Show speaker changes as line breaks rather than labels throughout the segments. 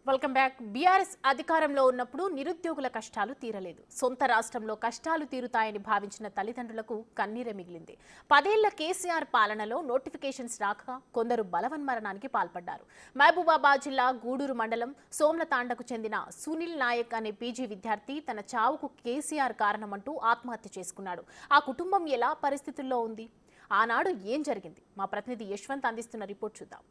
Welcome back. BRS అధికారంలో ఉన్నప్పుడు నిరుద్యోగుల కష్టాలు తీరలేదు. సొంత రాష్ట్రంలో కష్టాలు తీరుతాయని భావించిన తల్లిదండ్రులకు కన్నీరే మిగిలింది. 10 ఏళ్ల కేసీఆర్ పాలనలో నోటిఫికేషన్స్ రాక కొందరు బలవన్మరణానికి పాల్పడ్డారు. మహబూబాబాద్ జిల్లా గూడూరు మండలం సోమ్లతాండకు చెందిన సునీల్ నాయక్ అనే పీజీ విద్యార్థి తన చావుకు కేసీఆర్ కారణమంటూ ఆత్మహత్య చేసుకున్నాడు. ఆ కుటుంబం ఎలా పరిస్థితుల్లో ఉంది, ఆనాడు ఏం జరిగింది, మా ప్రతినిధి యశ్వంత్ అందిస్తున్న రిపోర్ట్ చూద్దాం.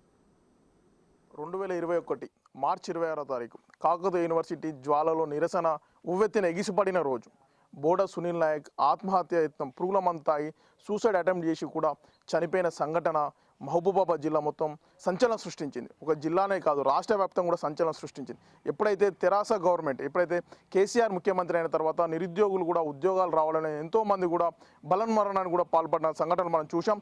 2021 మార్చి 26వ తారీఖు కాకతీయ యూనివర్సిటీ జ్వాలలో నిరసన ఉవ్వెత్తిన ఎగిసిపడిన రోజు. బోడ సునీల్ నాయక్ ఆత్మహత్య యత్నం పురుగుల మందు తాగి సూసైడ్ అటెంప్ట్ చేసి కూడా చనిపోయిన సంఘటన మహబూబాబాద్ జిల్లా మొత్తం సంచలనం సృష్టించింది. ఒక జిల్లానే కాదు, రాష్ట్ర వ్యాప్తంగా కూడా సంచలనం సృష్టించింది. ఎప్పుడైతే తెరాస గవర్నమెంట్, ఎప్పుడైతే కేసీఆర్ ముఖ్యమంత్రి అయిన తర్వాత నిరుద్యోగులు కూడా ఉద్యోగాలు రావాలని ఎంతోమంది కూడా బలన్మరణానికి కూడా పాల్పడిన సంఘటనలు మనం చూసాం.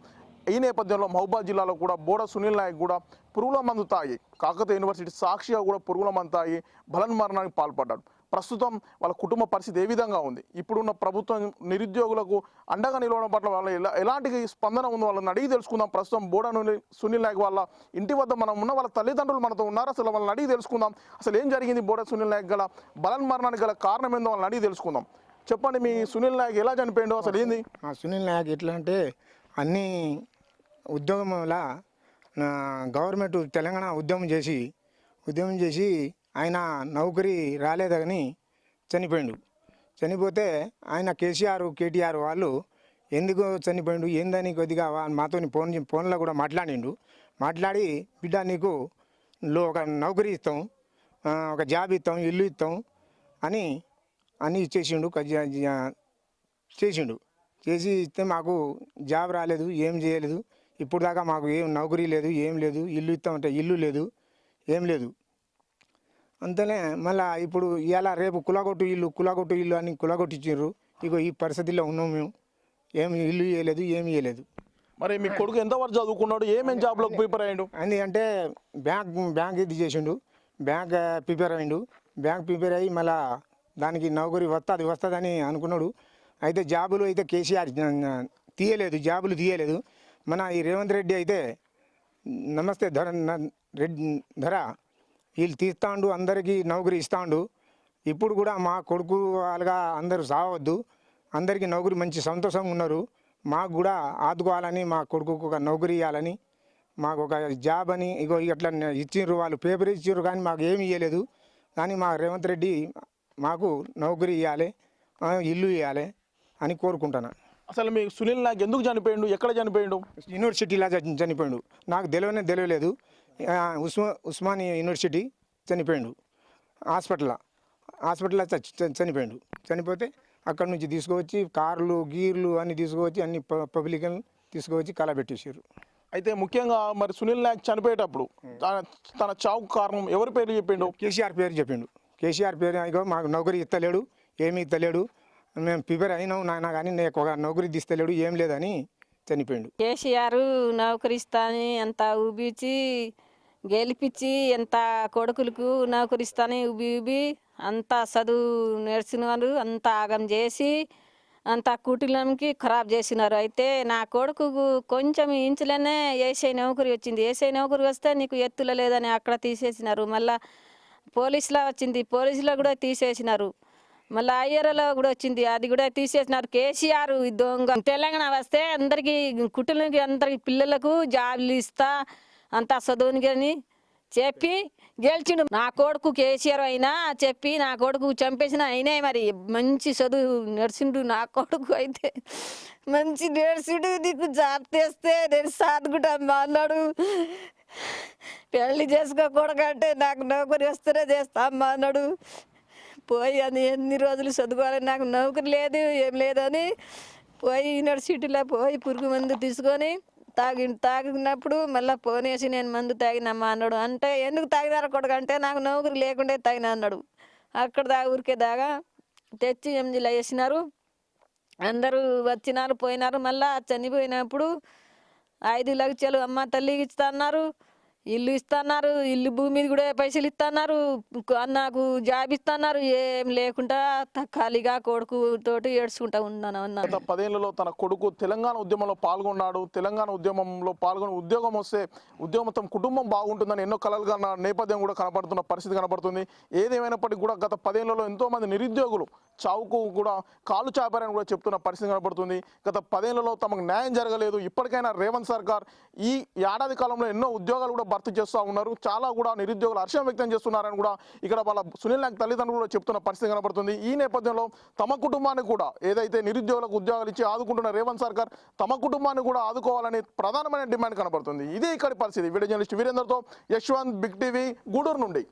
ఈ నేపథ్యంలో మహబూబాబాద్ జిల్లాలో కూడా బోడ సునీల్ నాయక్ కూడా పురుగుల మందు తాగి కాకతీయ యూనివర్సిటీ సాక్షిగా కూడా పురుగుల మందు తాగి బలన్మరణానికి పాల్పడ్డాడు. ప్రస్తుతం వాళ్ళ కుటుంబ పరిస్థితి ఏ విధంగా ఉంది, ఇప్పుడున్న ప్రభుత్వం నిరుద్యోగులకు అండగా నిలవడం పట్ల వాళ్ళ ఎలాంటి స్పందన ఉందో వాళ్ళని అడిగి తెలుసుకుందాం. ప్రస్తుతం బోడ సునీల్ నాయక్ వాళ్ళ ఇంటి వద్ద మనం ఉన్న వాళ్ళ తల్లిదండ్రులు మనతో ఉన్నారు. అసలు వాళ్ళని అడిగి తెలుసుకుందాం, అసలు ఏం జరిగింది, బోడ సునీల్ నాయక్ గల బలన్మరణానికి గల కారణం ఏందో వాళ్ళని అడిగి తెలుసుకుందాం. చెప్పండి, మీ సునీల్ నాయక్ ఎలా చనిపోయిందో, అసలు ఏంది?
సునీల్ నాయక్ ఎట్లా అంటే అన్ని ఉద్యోగంలా గవర్నమెంట్ తెలంగాణ ఉద్యమం చేసి ఆయన నౌకరీ రాలేదని చనిపోయిండు. చనిపోతే ఆయన కేటీఆర్ వాళ్ళు ఎందుకు చనిపోయిండు ఏందని కొద్దిగా మాతో ఫోన్లో కూడా మాట్లాడి బిడ్డ నీకు ఒక నౌకరీ ఇస్తాం, ఒక జాబ్ ఇస్తాం, ఇల్లు ఇస్తాం అని చేసి ఇస్తే మాకు జాబ్ రాలేదు, ఏం చేయలేదు. ఇప్పుడు దాకా మాకు ఏం నౌకరీ లేదు, ఏం లేదు. ఇల్లు ఇస్తామంటే ఇల్లు లేదు, ఏం లేదు. అంతనే మళ్ళీ ఇప్పుడు ఇలా రేపు కులగొట్టు ఇల్లు అని కులగొట్టించారు. ఇగో ఈ పరిస్థితిలో ఉన్నాం మేము. ఏమి ఇల్లు ఇవ్వలేదు, ఏమి ఇవ్వలేదు.
మరి మీ కొడుకు ఎంతవరకు చదువుకున్నాడు, ఏమేమి జాబ్లోకి ప్రిపేర్ అయ్యిండు?
అంటే బ్యాంక్ ఇది చేసిండు, బ్యాంక్ ప్రిపేర్ అయ్యి మళ్ళీ దానికి నౌకరీ వస్తుందని అనుకున్నాడు. అయితే జాబులు అయితే కేసీఆర్ జాబులు తీయలేదు. మన ఈ రేవంత్ రెడ్డి అయితే నమస్తే ధర వీళ్ళు తీస్తాండు, అందరికీ నౌకరీ ఇస్తాండు. ఇప్పుడు కూడా మా కొడుకు వాళ్ళగా అందరూ సావద్దు, అందరికీ నౌకరీ మంచి సంతోషంగా ఉన్నారు. మాకు కూడా ఆదుకోవాలని, మా కొడుకుకు ఒక నౌకరీ ఇవ్వాలని, మాకు ఒక జాబ్ అని ఇగో ఇట్లా ఇచ్చిండ్రు. వాళ్ళు పేపర్ ఇచ్చిండ్రు కానీ మాకు ఏమి ఇవ్వలేదు. కానీ మా రేవంత్ రెడ్డి మాకు నౌకరీ ఇవ్వాలి, ఇల్లు ఇవ్వాలి అని కోరుకుంటున్నాను.
అసలు మీ సునీల్ నాయక్ ఎందుకు చనిపోయిండు, ఎక్కడ చనిపోయిండు?
యూనివర్సిటీలో చనిపోయిండు. నాకు తెలియలేదు. ఉస్మానియా యూనివర్సిటీ చనిపోయిండు. హాస్పిటల్లో చనిపోయిండు. చనిపోతే అక్కడ నుంచి తీసుకువచ్చి కార్లు గీర్లు అన్ని తీసుకువచ్చి అన్ని పబ్లిక్ తీసుకువచ్చి కలబెట్టేసారు.
అయితే ముఖ్యంగా మరి సునీల్ నాయక్ చనిపోయేటప్పుడు తన చావుకు కారణం ఎవరి పేరు చెప్పిండు?
కేసీఆర్ పేరు చెప్పిండు. కేసీఆర్ పేరు ఇగో మాకు నౌకరీ ఇస్తలేడు, ఏమీ ఇస్తలేడు, మేము ప్రిపేర్ అయినాం నాయన కానీ నేను ఒక నౌకరీ తీస్తలేడు, ఏం లేదని చనిపోయిండు.
కేసీఆర్ నౌకరీ ఇస్తాని అంత ఊబిచ్చి గెలిపించి ఎంత కొడుకులకు నౌకరీ ఇస్తాని ఊబి అంత చదువు నేర్చిన వాళ్ళు అంత ఆగం చేసి అంత కుటుంబంకి ఖరాబ్ చేసినారు. అయితే నా కొడుకు కొంచెం ఇంచులనే ఏసఐ నౌకరీ వచ్చింది. ఏసఐ నౌకరీ వస్తే నీకు ఎత్తుల లేదని అక్కడ తీసేసినారు. మళ్ళీ పోలీసులో వచ్చింది, పోలీసులో కూడా తీసేసినారు. మళ్ళీ అయ్యరలో కూడా వచ్చింది, అది కూడా తీసేసినారు. కేసీఆర్ దొంగ. తెలంగాణ వస్తే అందరికీ కుటుంబానికి అందరికి పిల్లలకు జాబ్లు ఇస్తా అంతా చదువుని అని చెప్పి గెలిచిండు. నా కొడుకు కేసీఆర్ అయినా చెప్పి నా కొడుకు చంపేసిన అయినా మరి మంచి చదువు నడిచిండు. నా కొడుకు అయితే మంచి నడిచిండు. నీకు జాబ్ తెస్తే నేను సాదుకుంటా అన్నాడు. పెళ్లి చేసుకోకూడకంటే నాకు నౌకరీ వస్తేనే చేస్తా అమ్మా అన్నాడు. పోయి అని ఎన్ని రోజులు చదువుకోవాలి, నాకు నౌకరీ లేదు ఏం లేదని పోయి యూనివర్సిటీలో పోయి పురుగు మందు తీసుకొని తాగినప్పుడు మళ్ళీ ఫోన్ వేసి నేను మందు తాగినమ్మా అన్నాడు. అంటే ఎందుకు తాగినారు కొడుకంటే నాకు నౌకరీ లేకుండే తాగినా అన్నాడు. అక్కడ ఊరికే దాగా తెచ్చి ఎంజీలో వేసినారు. అందరూ వచ్చినారు పోయినారు. మళ్ళీ చనిపోయినప్పుడు 5 లక్షలు అమ్మ తల్లికి ఇస్తా అన్నారు. ఇల్లు ఇస్తున్నారు, ఇల్లు భూమి మీద కూడా పైసలు ఇస్తున్నారు, నాకు జాబ్ ఇస్తున్నారు. ఏం లేకుండా ఖాళీగా కొడుకు తోటి ఏడ్చుకుంటా ఉన్నాను.
గత 10 ఏళ్లలో తన కొడుకు తెలంగాణ ఉద్యమంలో పాల్గొన్నాడు. తెలంగాణ ఉద్యమంలో పాల్గొని ఉద్యోగం వస్తే ఉద్యోగం మొత్తం కుటుంబం బాగుంటుందని ఎన్నో కలలు కన్న నేపథ్యం కూడా కనపడుతున్న పరిస్థితి కనపడుతుంది. ఏదేమైనప్పటికీ కూడా గత 10 ఏళ్లలో ఎంతో మంది నిరుద్యోగులు చావుకు కూడా కాలు చాపారని కూడా చెప్తున్న పరిస్థితి కనపడుతుంది. గత 10 ఏళ్లలో తమకు న్యాయం జరగలేదు. ఇప్పటికైనా రేవంత్ సర్కార్ ఈ ఏడాది కాలంలో ఎన్నో ఉద్యోగాలు కూడా భర్తీ చేస్తూ ఉన్నారు. చాలా కూడా నిరుద్యోగులు హర్షం వ్యక్తం చేస్తున్నారని కూడా ఇక్కడ వాళ్ళ సునీల్ నాయక్ తల్లిదండ్రులు కూడా చెప్తున్న పరిస్థితి కనబడుతుంది. ఈ నేపథ్యంలో తమ కుటుంబాన్ని కూడా ఏదైతే నిరుద్యోగులకు ఉద్యోగాలు ఇచ్చి ఆదుకుంటున్న రేవంత్ సర్కార్ తమ కుటుంబాన్ని కూడా ఆదుకోవాలని ప్రధానమైన డిమాండ్ కనబడుతుంది. ఇదే ఇక్కడి పరిస్థితి. వీడియో జర్నలిస్ట్ వీరేందర్తో యశ్వంత్, బిగ్ టీవీ, గూడూరు నుండి.